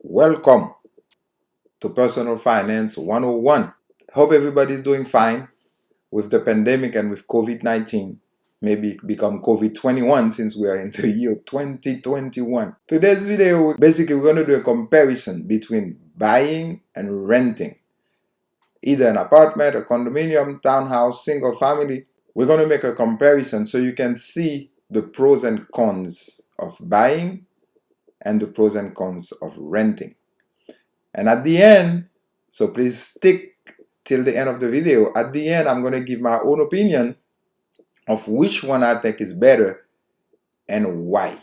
Welcome to Personal Finance 101. Hope everybody's doing fine with the pandemic and with COVID-19. Maybe become COVID-21 since we are in the year 2021. Today's video, basically we're going to do a comparison between buying and renting. Either an apartment, a condominium, townhouse, single family. We're going to make a comparison so you can see the pros and cons of buying and the pros and cons of renting. And at the end, so please stick till the end of the video. At the end, I'm going to give my own opinion of which one I think is better and why.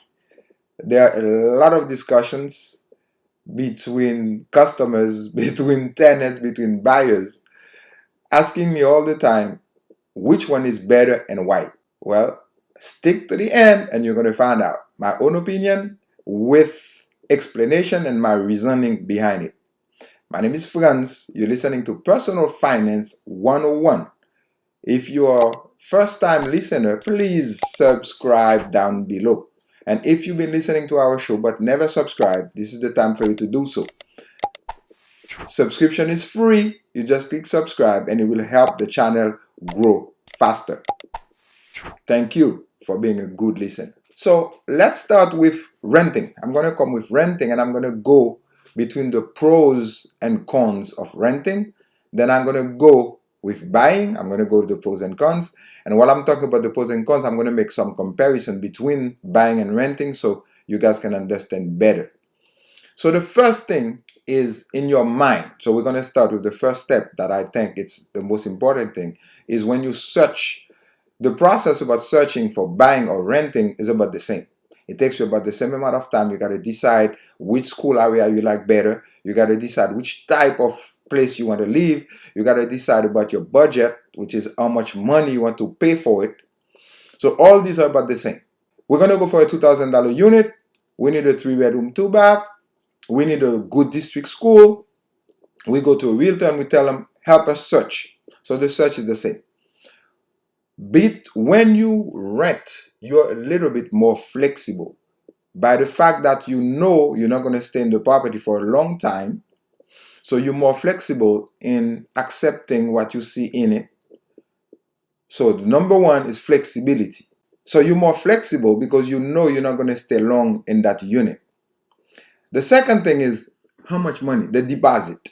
There are a lot of discussions between customers, between tenants, between buyers, asking me all the time, which one is better and why? Well, stick to the end and you're going to find out my own opinion with explanation and my reasoning behind it. My name is Frantz. You're listening to Personal Finance 101. If you are a first-time listener, please subscribe down below. And if you've been listening to our show but never subscribed, this is the time for you to do so. Subscription is free. You just click subscribe and it will help the channel grow faster. Thank you for being a good listener. So let's start with renting. I'm going to come with renting and I'm going to go between the pros and cons of renting. Then I'm going to go with buying. I'm going to go with the pros and cons. And while I'm talking about the pros and cons, I'm going to make some comparison between buying and renting so you guys can understand better. So the first thing is in your mind. So we're going to start with the first step that I think it's the most important thing is when you search. The process about searching for buying or renting is about the same. It takes you about the same amount of time. You got to decide which school area you like better. You got to decide which type of place you want to live. You got to decide about your budget, which is how much money you want to pay for it. So all these are about the same. We're going to go for a $2,000 unit. We need a 3-bedroom, 2-bath. We need a good district school. We go to a realtor and we tell them, help us search. So the search is the same. When you rent, you're a little bit more flexible by the fact that you know you're not going to stay in the property for a long time. So you're more flexible in accepting what you see in it. So the number one is flexibility. So you're more flexible because you know you're not going to stay long in that unit. The second thing is how much money, the deposit.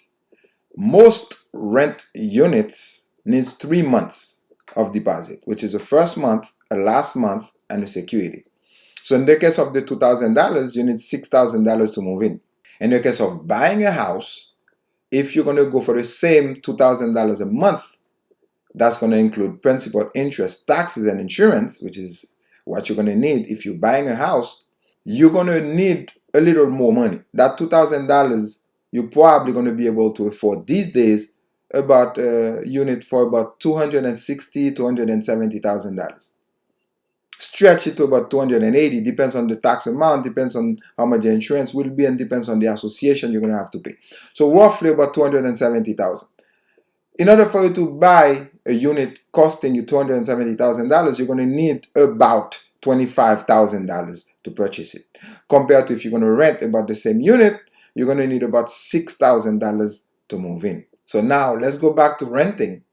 Most rent units needs 3 months of deposit, which is the first month, a last month, and a security. So in the case of the $2,000, you need $6,000 to move in. In the case of buying a house, if you're going to go for the same $2,000 a month, that's going to include principal, interest, taxes, and insurance, which is what you're going to need if you're buying a house. You're going to need a little more money. That $2,000, you're probably going to be able to afford these days about a unit for about $260,000 to $270,000. Stretch it to about 280, depends on the tax amount, depends on how much the insurance will be, and depends on the association you're going to have to pay. So roughly about $270,000. In order for you to buy a unit costing you $270,000, you're going to need about $25,000 to purchase it. Compared to if you're going to rent about the same unit, you're going to need about $6,000 to move in. So now let's go back to renting.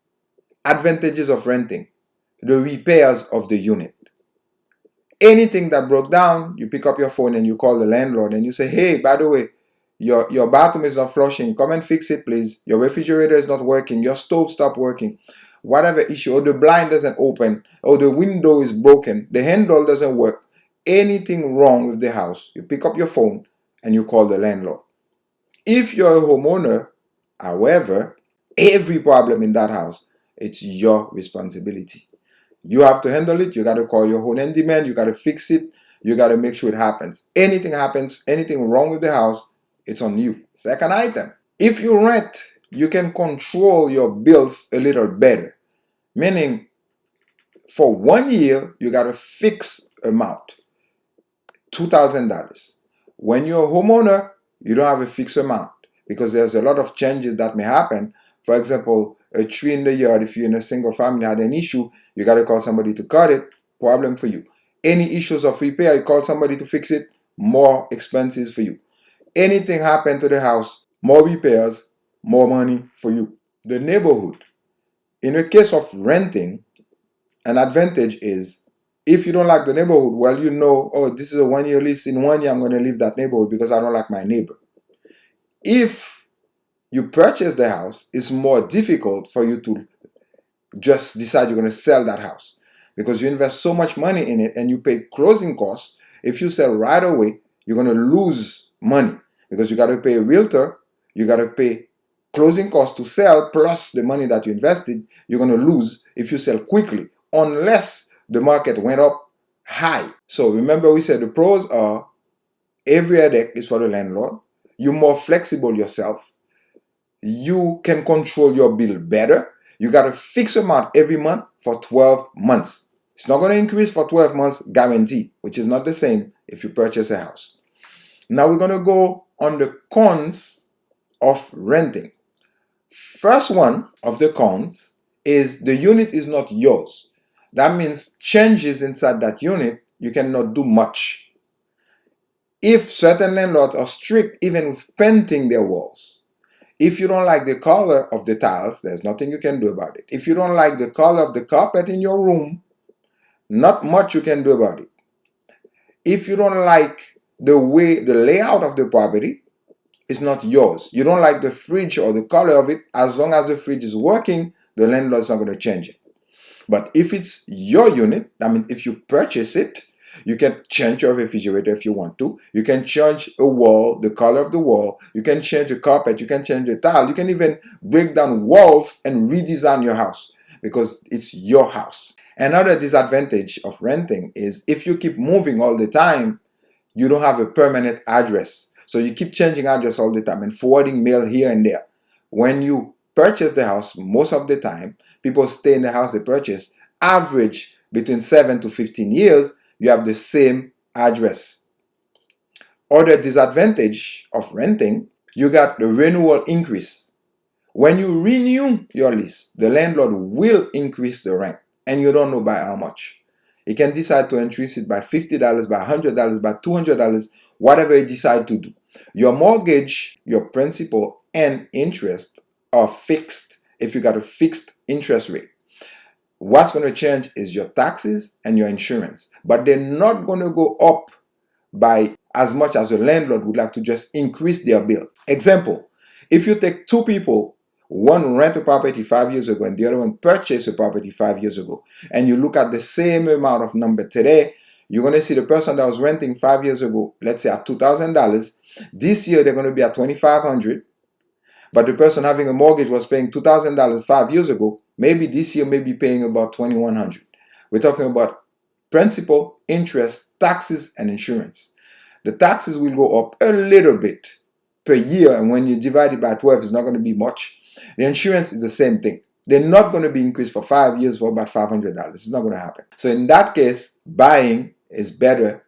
Advantages of renting. The repairs of the unit. Anything that broke down, you pick up your phone and you call the landlord and you say, hey, by the way, your bathroom is not flushing. Come and fix it, please. Your refrigerator is not working. Your stove stopped working. Whatever issue, or the blind doesn't open, or the window is broken, the handle doesn't work. Anything wrong with the house, you pick up your phone and you call the landlord. If you're a homeowner, however, every problem in that house, it's your responsibility. You have to handle it. You got to call your own handyman. You got to fix it. You got to make sure it happens. Anything happens, anything wrong with the house, it's on you. Second item, if you rent, you can control your bills a little better. Meaning, for 1 year, you got a fixed amount, $2,000. When you're a homeowner, you don't have a fixed amount because there's a lot of changes that may happen. For example, a tree in the yard, if you're in a single family, had an issue, you got to call somebody to cut it, problem for you. Any issues of repair, you call somebody to fix it, more expenses for you. anything happen to the house, more repairs, more money for you. The neighborhood. In the case of renting, an advantage is if you don't like the neighborhood, well, you know, oh, this is a 1-year lease. In 1 year, I'm going to leave that neighborhood because I don't like my neighbor. If you purchase the house, it's more difficult for you to just decide you're going to sell that house because you invest so much money in it and you pay closing costs. If you sell right away, you're going to lose money because you got to pay a realtor, you got to pay closing costs to sell plus the money that you invested. You're going to lose if you sell quickly unless the market went up high. So remember, we said the pros are every headache is for the landlord. You're more flexible yourself. You can control your bill better. You got a fixed amount every month for 12 months. It's not going to increase for 12 months guaranteed, which is not the same if you purchase a house. Now we're going to go on the cons of renting. First one of the cons is the unit is not yours. That means changes inside that unit, you cannot do much. If certain landlords are strict even with painting their walls, if you don't like the color of the tiles, there's nothing you can do about it. If you don't like the color of the carpet in your room, not much you can do about it. If you don't like the layout of the property, it's not yours. You don't like the fridge or the color of it, as long as the fridge is working, the landlord's not going to change it. But if it's your unit, that means if you purchase it, you can change your refrigerator if you want to. You can change a wall, the color of the wall. You can change the carpet. You can change the tile. You can even break down walls and redesign your house because it's your house. Another disadvantage of renting is if you keep moving all the time, you don't have a permanent address. So you keep changing address all the time and forwarding mail here and there. When you purchase the house, most of the time, people stay in the house they purchase, average between 7 to 15 years, you have the same address. Other disadvantage of renting, you got the renewal increase. When you renew your lease, the landlord will increase the rent and you don't know by how much. He can decide to increase it by $50, by $100, by $200, whatever he decides to do. Your mortgage, your principal and interest are fixed if you got a fixed interest rate. What's going to change is your taxes and your insurance, but they're not going to go up by as much as a landlord would like to just increase their bill. Example, if you take two people, one rent a property 5 years ago and the other one purchased a property 5 years ago, and you look at the same amount of number today, you're going to see the person that was renting 5 years ago, let's say at $2,000. This year they're going to be at $2,500. But the person having a mortgage was paying $2,000 5 years ago. Maybe this year may be paying about $2,100. We're talking about principal, interest, taxes, and insurance. The taxes will go up a little bit per year, and when you divide it by 12, it's not going to be much. The insurance is the same thing. They're not going to be increased for 5 years for about $500. It's not going to happen. So in that case, buying is better,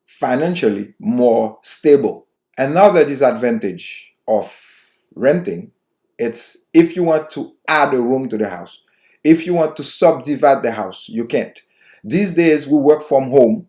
financially more stable. Another disadvantage of renting, it's if you want to add a room to the house, if you want to subdivide the house, you can't. These days we work from home.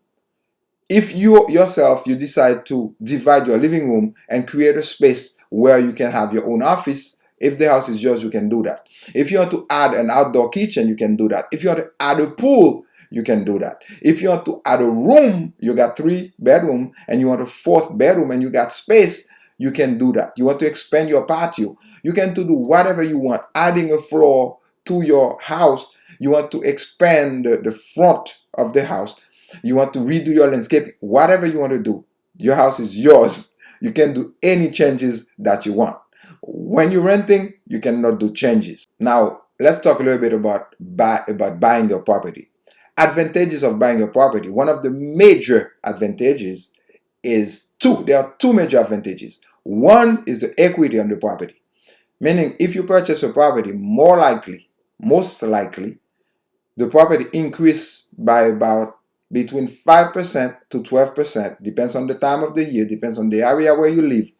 If you yourself you decide to divide your living room and create a space where you can have your own office, if the house is yours, you can do that. If you want to add an outdoor kitchen, you can do that. If you want to add a pool, you can do that. If you want to add a room, you got 3 bedrooms and you want a 4th bedroom and you got space, you can do that. You want to expand your patio, you can do whatever you want. Adding a floor to your house, you want to expand the front of the house, you want to redo your landscape, whatever you want to do, your house is yours. You can do any changes that you want. When you're renting, you cannot do changes. Now, let's talk a little bit about buying your property. Advantages of buying a property. One of the major advantages is there are 2 major advantages. One is the equity on the property. Meaning, if you purchase a property, most likely, the property increase by about between 5% to 12%, depends on the time of the year, depends on the area where you live,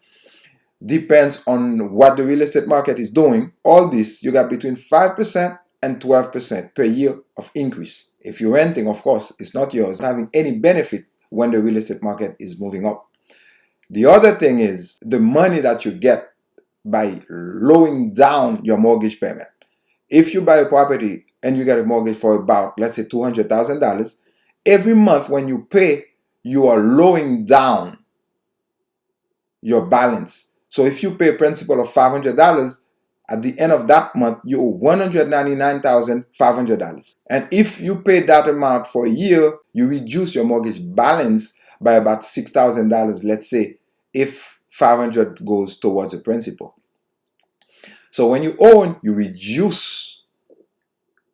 depends on what the real estate market is doing. All this, you got between 5% and 12% per year of increase. If you're renting, of course, it's not yours, not having any benefit when the real estate market is moving up. The other thing is the money that you get by lowering down your mortgage payment. If you buy a property and you get a mortgage for about, let's say, $200,000, every month when you pay, you are lowering down your balance. So if you pay a principal of $500, at the end of that month, you owe $199,500. And if you pay that amount for a year, you reduce your mortgage balance by about $6,000, let's say, if 500 goes towards the principal. So when you own, you reduce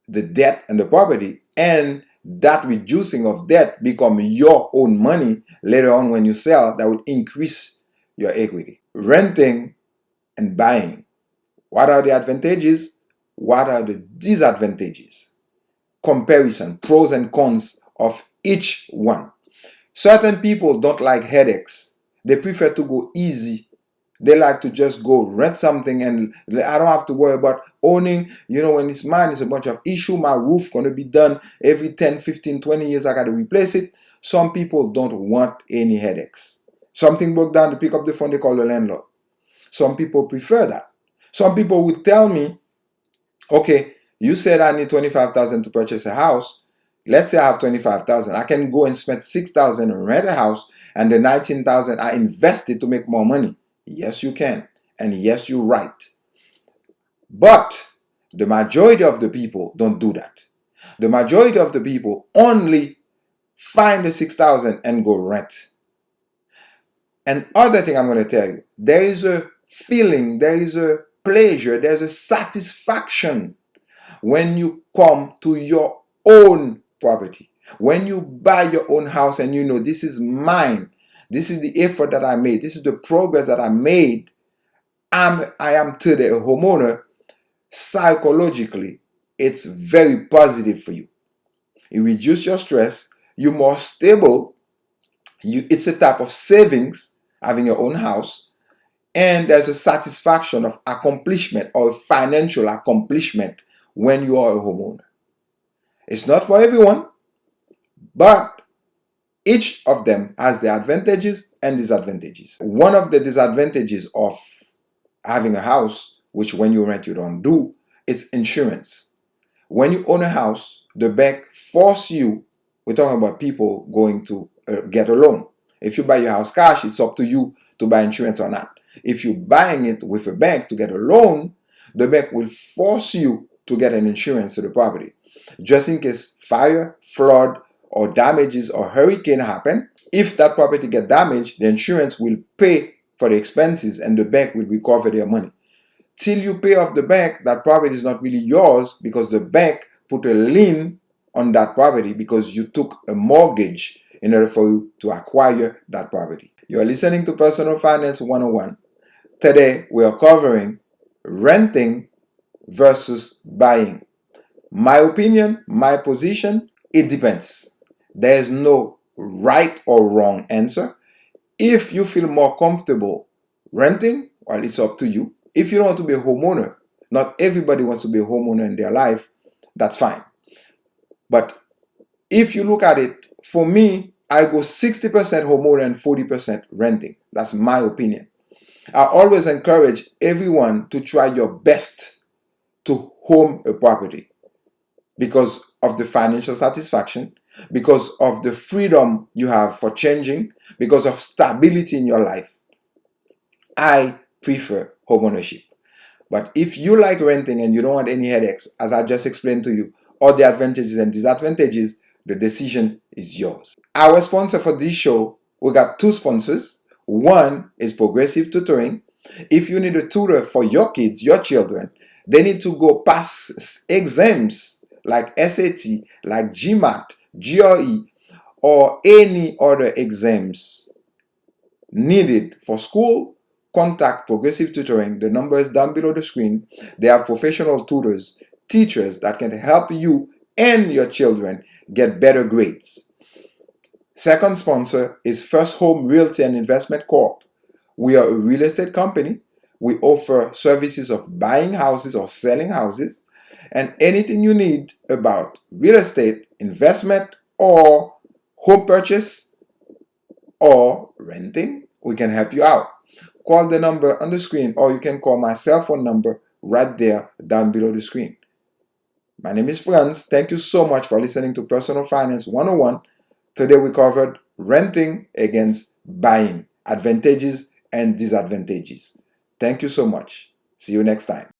the debt and the property, and that reducing of debt become your own money later on when you sell. That would increase your equity. Renting and buying. What are the advantages? What are the disadvantages? Comparison, pros and cons of each one. Certain people don't like headaches. They prefer to go easy. They like to just go rent something and I don't have to worry about owning. When it's mine, it's a bunch of issue. My roof going to be done every 10, 15, 20 years. I got to replace it. Some people don't want any headaches. Something broke down, to pick up the phone, they call the landlord. Some people prefer that. Some people would tell me, okay, you said I need $25,000 to purchase a house. Let's say I have $25,000. I can go and spend $6,000 and rent a house, and the $19,000 I invested to make more money. Yes, you can. And yes, you're right. But the majority of the people don't do that. The majority of the people only find the $6,000 and go rent. And other thing I'm going to tell you, there is a feeling, there is a pleasure, there's a satisfaction when you come to your own property. When you buy your own house and you know this is mine, this is the effort that I made, this is the progress that I made, I am today a homeowner. Psychologically, it's very positive for you. It reduces your stress, you're more stable, it's a type of savings, having your own house, and there's a satisfaction of accomplishment or financial accomplishment when you are a homeowner. It's not for everyone, but each of them has their advantages and disadvantages. One of the disadvantages of having a house, which when you rent you don't do, is insurance. When you own a house, the bank force you, we're talking about people going to get a loan. If you buy your house cash, it's up to you to buy insurance or not. If you're buying it with a bank to get a loan, the bank will force you to get an insurance to the property. Just in case fire, flood, or damages or hurricane happen, if that property get damaged, the insurance will pay for the expenses and the bank will recover their money. Till you pay off the bank, that property is not really yours because the bank put a lien on that property because you took a mortgage in order for you to acquire that property. You're listening to Personal Finance 101. Today, we are covering renting versus buying. My opinion, my position, it depends. There is no right or wrong answer. If you feel more comfortable renting, well, it's up to you. If you don't want to be a homeowner, not everybody wants to be a homeowner in their life, that's fine. But if you look at it, for me, I go 60% homeowner and 40% renting. That's my opinion. I always encourage everyone to try your best to home a property because of the financial satisfaction, because of the freedom you have for changing, because of stability in your life. I prefer homeownership. But if you like renting and you don't want any headaches, as I just explained to you, all the advantages and disadvantages, the decision is yours. Our sponsor for this show, we got two sponsors. One is Progressive Tutoring. If you need a tutor for your kids, your children, they need to go pass exams like SAT, like GMAT, GRE, or any other exams needed for school. Contact Progressive Tutoring. The number is down below the screen. They have professional tutors, teachers that can help you and your children get better grades. Second sponsor is First Home Realty and Investment Corp. We are a real estate company. We offer services of buying houses or selling houses, and anything you need about real estate, investment, or home purchase, or renting, we can help you out. Call the number on the screen, or you can call my cell phone number right there down below the screen. My name is Frantz. Thank you so much for listening to Personal Finance 101. Today we covered renting against buying, advantages and disadvantages. Thank you so much. See you next time.